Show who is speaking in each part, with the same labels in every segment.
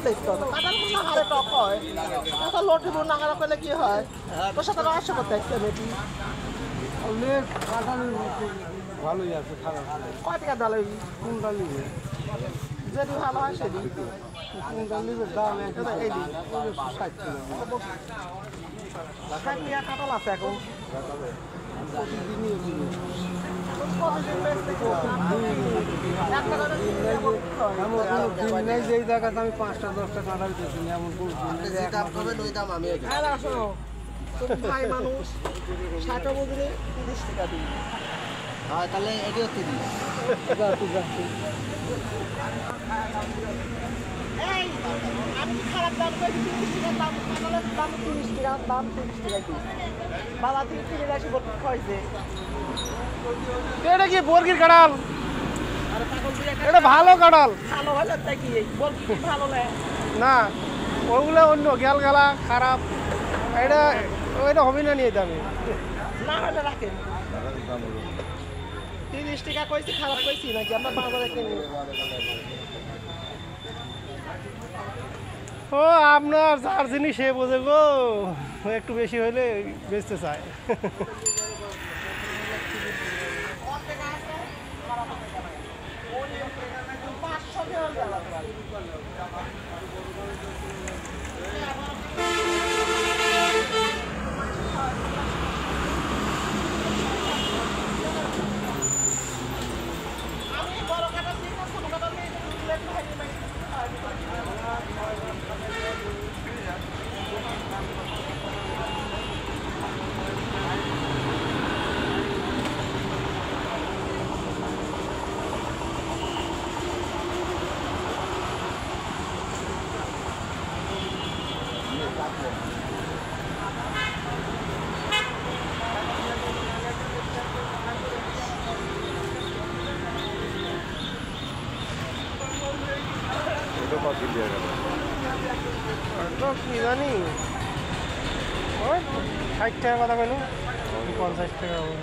Speaker 1: দেখতো কাটার কোনো হারে টক হয় এত লটি বোন না করলে কি হয় তোর সাথে রহস্য করতে একটা বেটি
Speaker 2: ভালোই আছে খারাপ
Speaker 1: কয় টাকা ডাল
Speaker 2: কোনটা নিবে
Speaker 1: যেটি ভালো হয় সেটি
Speaker 2: কোনটা নিবে দাম
Speaker 1: এই দিন
Speaker 2: 60
Speaker 1: টাকা কাটাল আছে এখন
Speaker 2: প্রতিদিনই দিন নেই যেই জায়গাতে আমি 5টা 10টা কাঁঠাল দিয়েছি এমন কোনো
Speaker 1: ভাই মানুষ 60 বুঝলে 30 টাকা দিই
Speaker 3: তাহলে এটিও 30
Speaker 1: এই আমি খারাপ দাম করে 30 টাকা দাম কাটালের দাম 30 টাকা দাম 30 টাকা দিই বাবা থেকে কিনে আসি বলতে খাইছে
Speaker 2: এটা কি বর্গির কাঁঠাল এটা ভালো কাঁঠাল
Speaker 1: ভালো হলে তাই কি বল ভালো লাগে
Speaker 2: না ওগুলো অন্য গেল গেলা খারাপ এটা ওইটা হবে না নিয়ে দামি
Speaker 1: না হলে রাখেন 30 টাকা কইছি খারাপ কইছি নাকি আমরা বাজারে কিনি
Speaker 2: ও আপনার যার জিনিস সে বোঝে গো একটু বেশি হলে বেচতে চায় কি জানি ওই 60 টাকা কথা কইল 50 টাকা হবে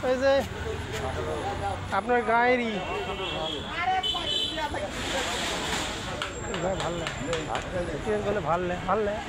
Speaker 2: ওই যে আপনার গায়েরই ভাল লাগে ভাল লাগে